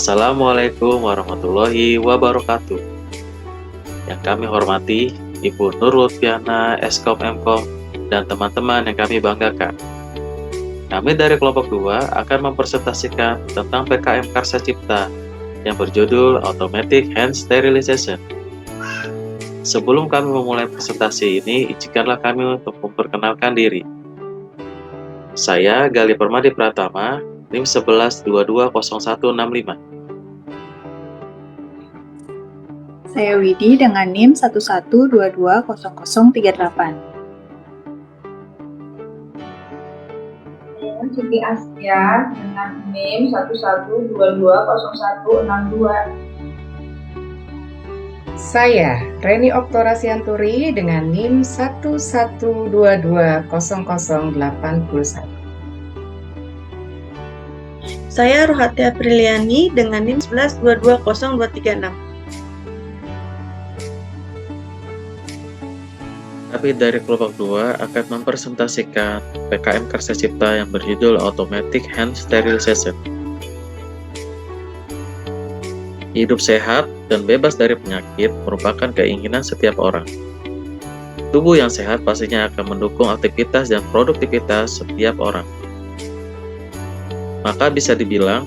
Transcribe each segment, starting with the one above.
Assalamualaikum warahmatullahi wabarakatuh. Yang kami hormati Ibu Nur Lutfiana, Eskom Mkom, dan teman-teman yang kami banggakan. Kami dari kelompok 2 akan mempresentasikan tentang PKM Karsa Cipta yang berjudul Automatic Hand Sterilization. Sebelum kami memulai presentasi ini, izinkanlah kami untuk memperkenalkan diri. Saya Gali Permadi Pratama, NIM 11220165. Saya Widi dengan NIM 11220038. Saya Siti Astia dengan NIM 11220162. Saya Reni Oktora Sianturi dengan NIM 11220081. Saya Rohati Apriliani dengan NIM 11220236. Kami dari kelompok 2 akan mempresentasikan PKM Karsa Cipta yang berjudul Automatic Hand Sterilization. Hidup sehat dan bebas dari penyakit merupakan keinginan setiap orang. Tubuh yang sehat pastinya akan mendukung aktivitas dan produktivitas setiap orang. Maka bisa dibilang,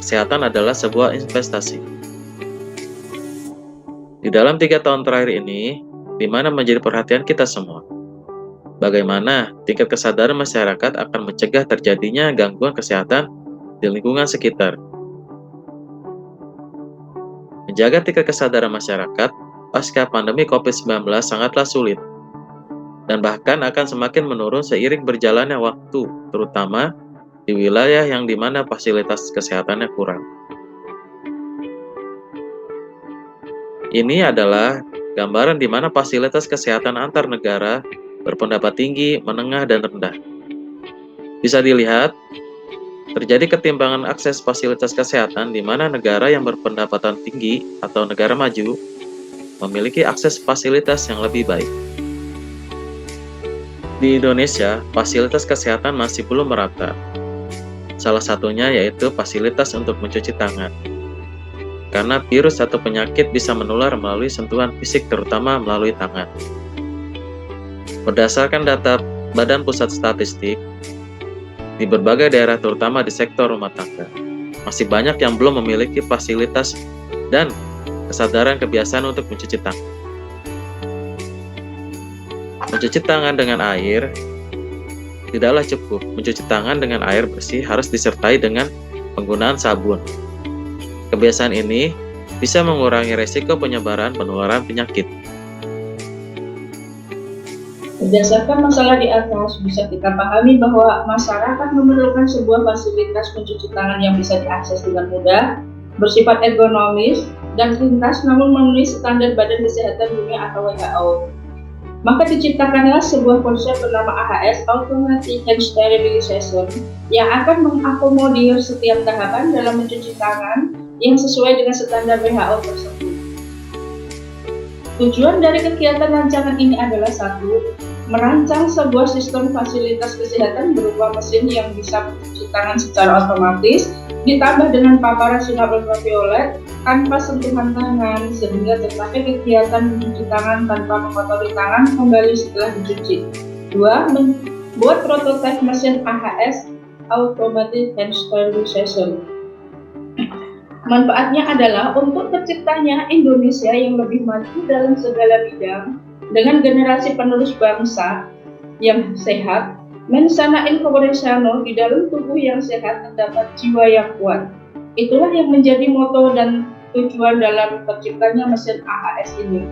kesehatan adalah sebuah investasi. Di dalam 3 tahun terakhir ini, di mana menjadi perhatian kita semua. Bagaimana tingkat kesadaran masyarakat akan mencegah terjadinya gangguan kesehatan di lingkungan sekitar. Menjaga tingkat kesadaran masyarakat pasca pandemi COVID-19 sangatlah sulit, dan bahkan akan semakin menurun seiring berjalannya waktu, terutama di wilayah yang dimana fasilitas kesehatannya kurang. Ini adalah gambaran di mana fasilitas kesehatan antar negara berpendapat tinggi, menengah, dan rendah. Bisa dilihat, terjadi ketimpangan akses fasilitas kesehatan di mana negara yang berpendapatan tinggi atau negara maju memiliki akses fasilitas yang lebih baik. Di Indonesia, fasilitas kesehatan masih belum merata. Salah satunya yaitu fasilitas untuk mencuci tangan. Karena virus atau penyakit bisa menular melalui sentuhan fisik, terutama melalui tangan. Berdasarkan data Badan Pusat Statistik, di berbagai daerah terutama di sektor rumah tangga, masih banyak yang belum memiliki fasilitas dan kesadaran kebiasaan untuk mencuci tangan. Mencuci tangan dengan air tidaklah cukup. Mencuci tangan dengan air bersih harus disertai dengan penggunaan sabun. Kebiasaan ini bisa mengurangi resiko penyebaran penularan penyakit. Berdasarkan masalah di atas, bisa kita pahami bahwa masyarakat memerlukan sebuah fasilitas mencuci tangan yang bisa diakses dengan mudah, bersifat ergonomis, dan tuntas namun memenuhi standar Badan Kesehatan Dunia atau WHO. Maka diciptakanlah sebuah konsep bernama AHS, Automatic Hand Sterilization, yang akan mengakomodir setiap tahapan dalam mencuci tangan yang sesuai dengan standar WHO tersebut. Tujuan dari kegiatan rancangan ini adalah 1. Merancang sebuah sistem fasilitas kesehatan berupa mesin yang bisa mencuci tangan secara otomatis, ditambah dengan paparan sinar ultraviolet tanpa sentuhan tangan, sehingga tercapai kegiatan mencuci tangan tanpa mengotori tangan kembali setelah dicuci. 2. Membuat prototipe mesin AHS, Automatic Hand Sterilization. Manfaatnya adalah untuk terciptanya Indonesia yang lebih maju dalam segala bidang dengan generasi penerus bangsa yang sehat. Mensana in corpore sano, di dalam tubuh yang sehat terdapat jiwa yang kuat. Itulah yang menjadi moto dan tujuan dalam terciptanya mesin AHS ini.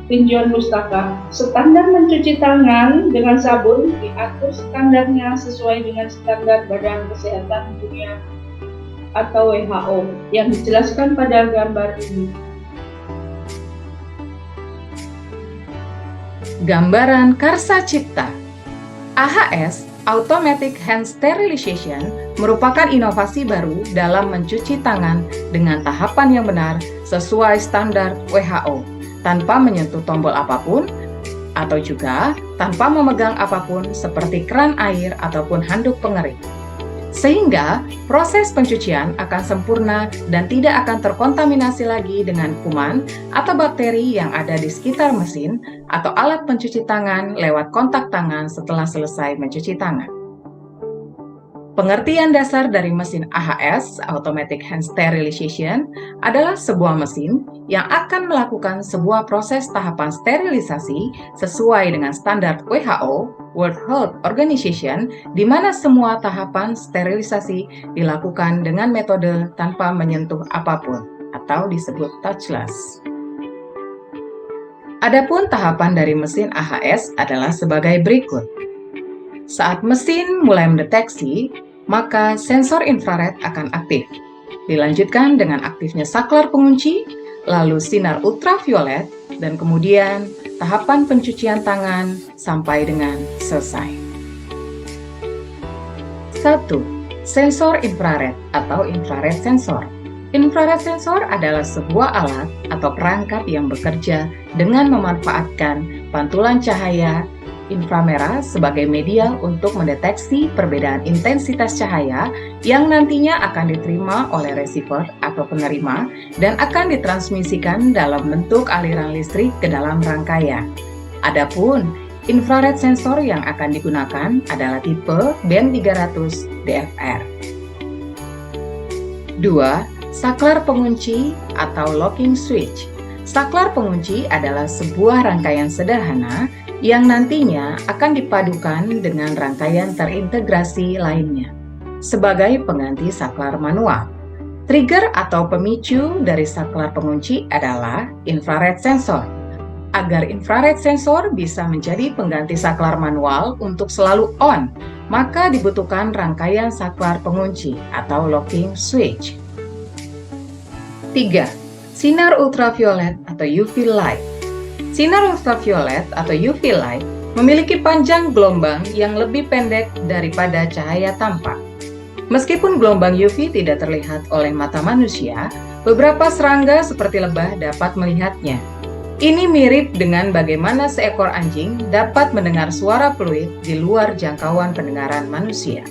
Tinjauan Mustafa, standar mencuci tangan dengan sabun diatur standarnya sesuai dengan standar Badan Kesehatan Dunia atau WHO yang dijelaskan pada gambar ini. Gambaran Karsa Cipta. AHS, Automatic Hand Sterilization, merupakan inovasi baru dalam mencuci tangan dengan tahapan yang benar sesuai standar WHO, tanpa menyentuh tombol apapun, atau juga tanpa memegang apapun seperti keran air ataupun handuk pengering. Sehingga proses pencucian akan sempurna dan tidak akan terkontaminasi lagi dengan kuman atau bakteri yang ada di sekitar mesin atau alat pencuci tangan lewat kontak tangan setelah selesai mencuci tangan. Pengertian dasar dari mesin AHS, Automatic Hand Sterilization, adalah sebuah mesin yang akan melakukan sebuah proses tahapan sterilisasi sesuai dengan standar WHO, World Health Organization, di mana semua tahapan sterilisasi dilakukan dengan metode tanpa menyentuh apapun, atau disebut touchless. Adapun tahapan dari mesin AHS adalah sebagai berikut. Saat mesin mulai mendeteksi, maka sensor infrared akan aktif. Dilanjutkan dengan aktifnya saklar pengunci, lalu sinar ultraviolet, dan kemudian tahapan pencucian tangan sampai dengan selesai. 1. Sensor infrared atau infrared sensor. Infrared sensor adalah sebuah alat atau perangkat yang bekerja dengan memanfaatkan pantulan cahaya inframerah sebagai media untuk mendeteksi perbedaan intensitas cahaya yang nantinya akan diterima oleh receiver atau penerima dan akan ditransmisikan dalam bentuk aliran listrik ke dalam rangkaian. Adapun infrared sensor yang akan digunakan adalah tipe band 300 DFR. 2. Saklar pengunci atau locking switch. Saklar pengunci adalah sebuah rangkaian sederhana yang nantinya akan dipadukan dengan rangkaian terintegrasi lainnya sebagai pengganti saklar manual. Trigger atau pemicu dari saklar pengunci adalah infrared sensor. Agar infrared sensor bisa menjadi pengganti saklar manual untuk selalu on, maka dibutuhkan rangkaian saklar pengunci atau locking switch. 3. Sinar ultraviolet atau UV light. Sinar ultraviolet atau UV light memiliki panjang gelombang yang lebih pendek daripada cahaya tampak. Meskipun gelombang UV tidak terlihat oleh mata manusia, beberapa serangga seperti lebah dapat melihatnya. Ini mirip dengan bagaimana seekor anjing dapat mendengar suara fluid di luar jangkauan pendengaran manusia.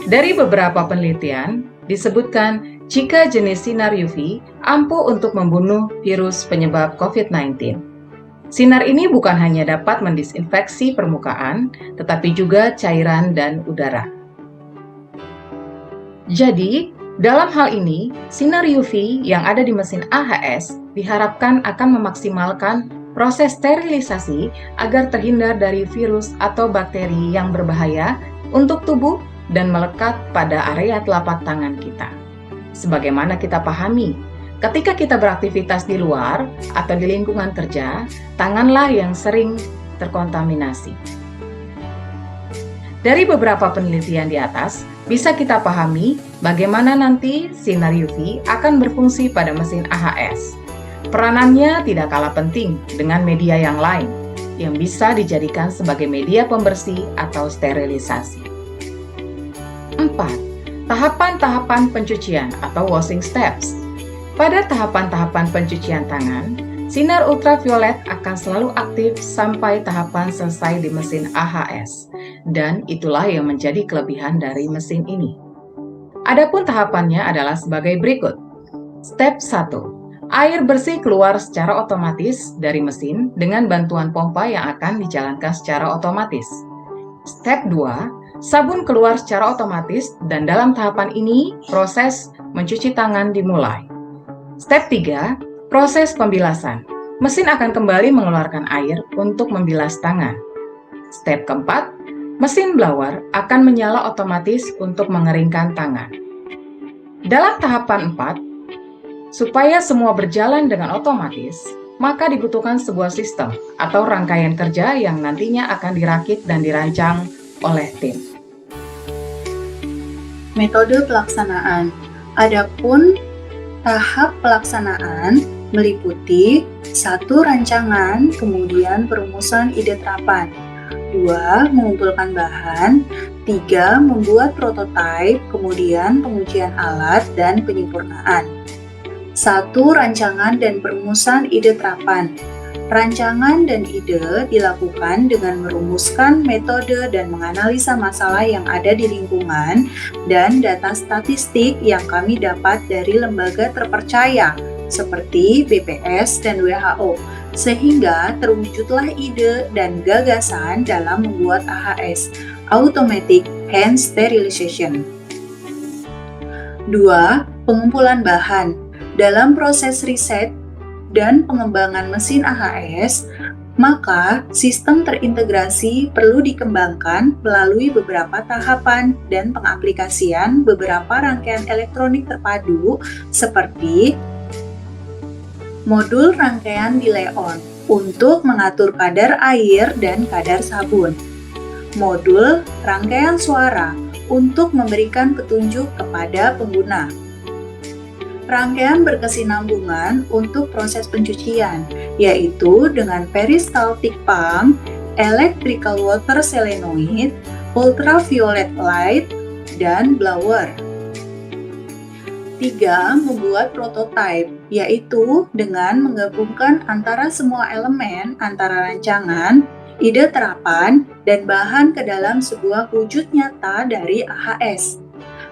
Dari beberapa penelitian, disebutkan jika jenis sinar UV ampuh untuk membunuh virus penyebab COVID-19. Sinar ini bukan hanya dapat mendisinfeksi permukaan, tetapi juga cairan dan udara. Jadi, dalam hal ini, sinar UV yang ada di mesin AHS diharapkan akan memaksimalkan proses sterilisasi agar terhindar dari virus atau bakteri yang berbahaya untuk tubuh dan melekat pada area telapak tangan kita. Sebagaimana kita pahami, ketika kita beraktivitas di luar atau di lingkungan kerja, tanganlah yang sering terkontaminasi. Dari beberapa penelitian di atas, bisa kita pahami bagaimana nanti sinar UV akan berfungsi pada mesin AHS. Peranannya tidak kalah penting dengan media yang lain, yang bisa dijadikan sebagai media pembersih atau sterilisasi. 4. Tahapan-tahapan pencucian atau washing steps. Pada tahapan-tahapan pencucian tangan, sinar ultraviolet akan selalu aktif sampai tahapan selesai di mesin AHS, dan itulah yang menjadi kelebihan dari mesin ini. Adapun tahapannya adalah sebagai berikut. Step 1. Air bersih keluar secara otomatis dari mesin dengan bantuan pompa yang akan dijalankan secara otomatis. Step 2. Sabun keluar secara otomatis dan dalam tahapan ini proses mencuci tangan dimulai. Step 3, proses pembilasan. Mesin akan kembali mengeluarkan air untuk membilas tangan. Step keempat, mesin blower akan menyala otomatis untuk mengeringkan tangan. Dalam tahapan 4, supaya semua berjalan dengan otomatis, maka dibutuhkan sebuah sistem atau rangkaian kerja yang nantinya akan dirakit dan dirancang oleh tim. Metode pelaksanaan. Adapun tahap pelaksanaan meliputi 1. Rancangan, kemudian perumusan ide terapan. 2. Mengumpulkan bahan. 3. Membuat prototipe, kemudian pengujian alat dan penyempurnaan. 1. Rancangan dan perumusan ide terapan. Rancangan dan ide dilakukan dengan merumuskan metode dan menganalisa masalah yang ada di lingkungan dan data statistik yang kami dapat dari lembaga terpercaya seperti BPS dan WHO, sehingga terwujudlah ide dan gagasan dalam membuat AHS, Automatic Hand Sterilization. 2. Pengumpulan bahan. Dalam proses riset dan pengembangan mesin AHS, maka sistem terintegrasi perlu dikembangkan melalui beberapa tahapan dan pengaplikasian beberapa rangkaian elektronik terpadu seperti modul rangkaian delay-on untuk mengatur kadar air dan kadar sabun, modul rangkaian suara untuk memberikan petunjuk kepada pengguna, rangkaian berkesinambungan untuk proses pencucian, yaitu dengan peristaltic pump, electrical water solenoid, ultraviolet light, dan blower. 3. Membuat prototipe, yaitu dengan menggabungkan antara semua elemen antara rancangan, ide terapan, dan bahan ke dalam sebuah wujud nyata dari AHS.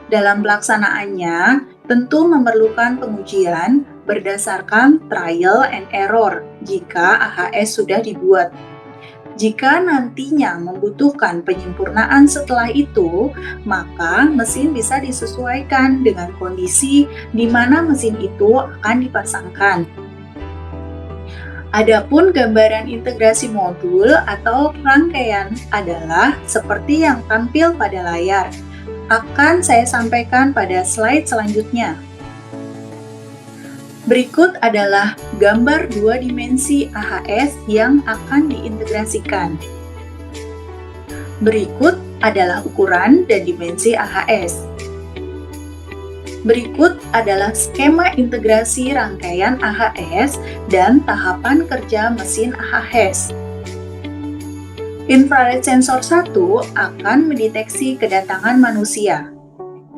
Dalam pelaksanaannya, tentu memerlukan pengujian berdasarkan trial and error jika AHS sudah dibuat. Jika nantinya membutuhkan penyempurnaan setelah itu, maka mesin bisa disesuaikan dengan kondisi di mana mesin itu akan dipasangkan. Adapun gambaran integrasi modul atau rangkaian adalah seperti yang tampil pada layar. Akan saya sampaikan pada slide selanjutnya. Berikut adalah gambar 2 dimensi AHS yang akan diintegrasikan. Berikut adalah ukuran dan dimensi AHS. Berikut adalah skema integrasi rangkaian AHS dan tahapan kerja mesin AHS. Infrared sensor 1 akan mendeteksi kedatangan manusia.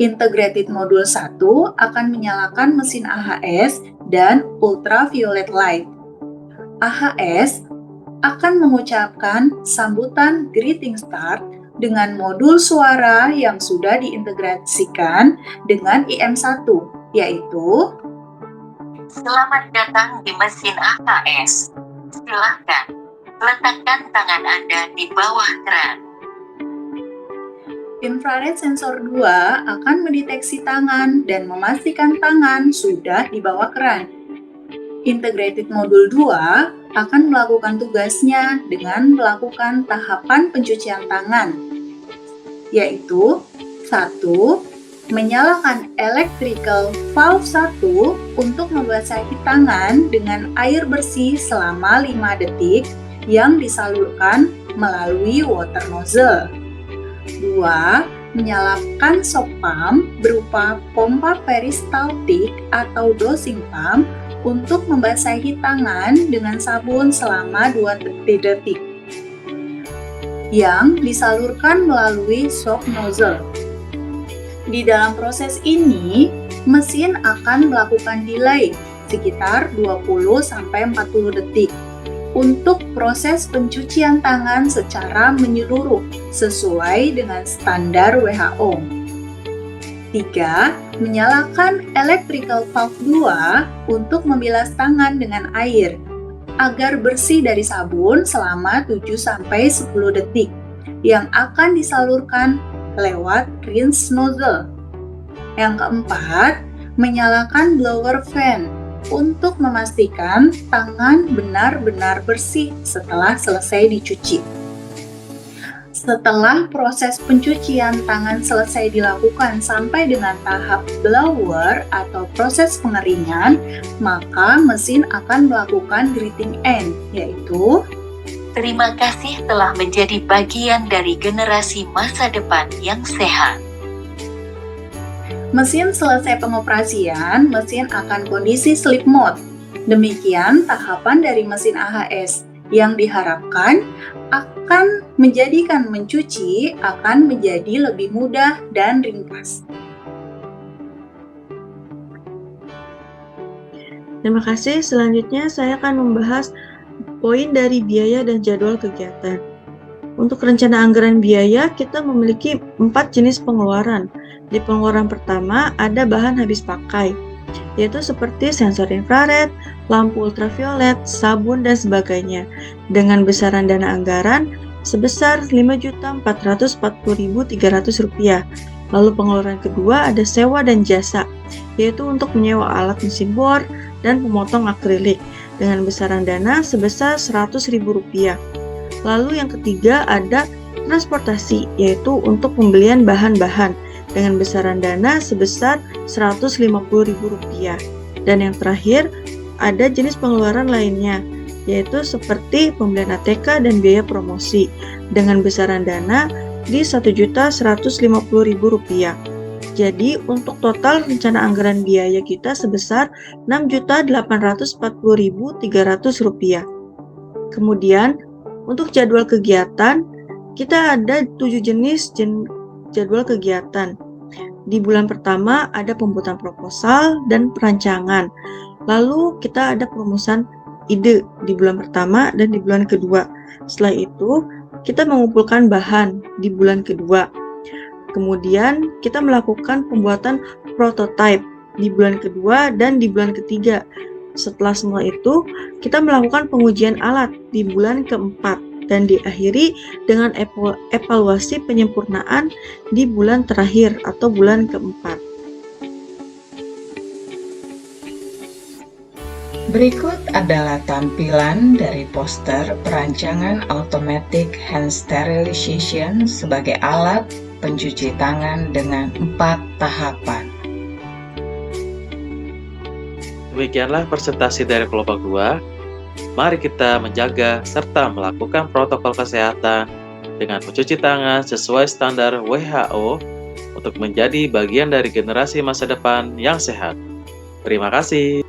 Integrated Module 1 akan menyalakan mesin AHS dan ultraviolet light. AHS akan mengucapkan sambutan greeting start dengan modul suara yang sudah diintegrasikan dengan IM1, yaitu Selamat datang di mesin AHS. Silakan letakkan tangan Anda di bawah keran. Infrared sensor 2 akan mendeteksi tangan dan memastikan tangan sudah di bawah keran. Integrated Module 2 akan melakukan tugasnya dengan melakukan tahapan pencucian tangan, yaitu 1. Menyalakan electrical valve 1 untuk membasahi tangan dengan air bersih selama 5 detik yang disalurkan melalui water nozzle. 2. Menyalakan shock pump berupa pompa peristaltik atau dosing pump untuk membasahi tangan dengan sabun selama 2 detik yang disalurkan melalui shock nozzle. Di dalam proses ini, mesin akan melakukan delay sekitar 20-40 detik untuk proses pencucian tangan secara menyeluruh sesuai dengan standar WHO. 3. Menyalakan electrical valve 2 untuk membilas tangan dengan air agar bersih dari sabun selama 7-10 detik yang akan disalurkan lewat rinse nozzle. Yang keempat, menyalakan blower fan untuk memastikan tangan benar-benar bersih setelah selesai dicuci. Setelah proses pencucian tangan selesai dilakukan sampai dengan tahap blower atau proses pengeringan, maka mesin akan melakukan greeting end, yaitu Terima kasih telah menjadi bagian dari generasi masa depan yang sehat. mesin selesai pengoperasian, mesin akan kondisi sleep mode. Demikian tahapan dari mesin AHS yang diharapkan akan menjadikan mencuci akan menjadi lebih mudah dan ringkas. Terima kasih. Selanjutnya saya akan membahas poin dari biaya dan jadwal kegiatan. Untuk rencana anggaran biaya, kita memiliki 4 jenis pengeluaran. Di pengeluaran pertama, ada bahan habis pakai, yaitu seperti sensor infrared, lampu ultraviolet, sabun, dan sebagainya, dengan besaran dana anggaran sebesar Rp5.440.300. Lalu pengeluaran kedua ada sewa dan jasa, yaitu untuk menyewa alat mesin bor dan pemotong akrilik, dengan besaran dana sebesar Rp100.000. Lalu yang ketiga ada transportasi, yaitu untuk pembelian bahan-bahan, dengan besaran dana sebesar Rp150.000. Dan yang terakhir, ada jenis pengeluaran lainnya, yaitu seperti pembelian ATK dan biaya promosi, dengan besaran dana di Rp1.150.000. Jadi, untuk total rencana anggaran biaya kita sebesar Rp6.840.300. Kemudian, untuk jadwal kegiatan, kita ada 7 jenis jadwal kegiatan. Di bulan pertama ada pembuatan proposal dan perancangan. Lalu kita ada perumusan ide di bulan pertama dan di bulan kedua. Setelah itu, kita mengumpulkan bahan di bulan kedua. Kemudian, kita melakukan pembuatan prototipe di bulan kedua dan di bulan ketiga. Setelah semua itu, kita melakukan pengujian alat di bulan keempat dan diakhiri dengan evaluasi penyempurnaan di bulan terakhir atau bulan keempat. Berikut adalah tampilan dari poster perancangan Automatic Hand Sterilization sebagai alat pencuci tangan dengan 4 tahapan. Demikianlah presentasi dari kelompok 2. Mari kita menjaga serta melakukan protokol kesehatan dengan mencuci tangan sesuai standar WHO untuk menjadi bagian dari generasi masa depan yang sehat. Terima kasih.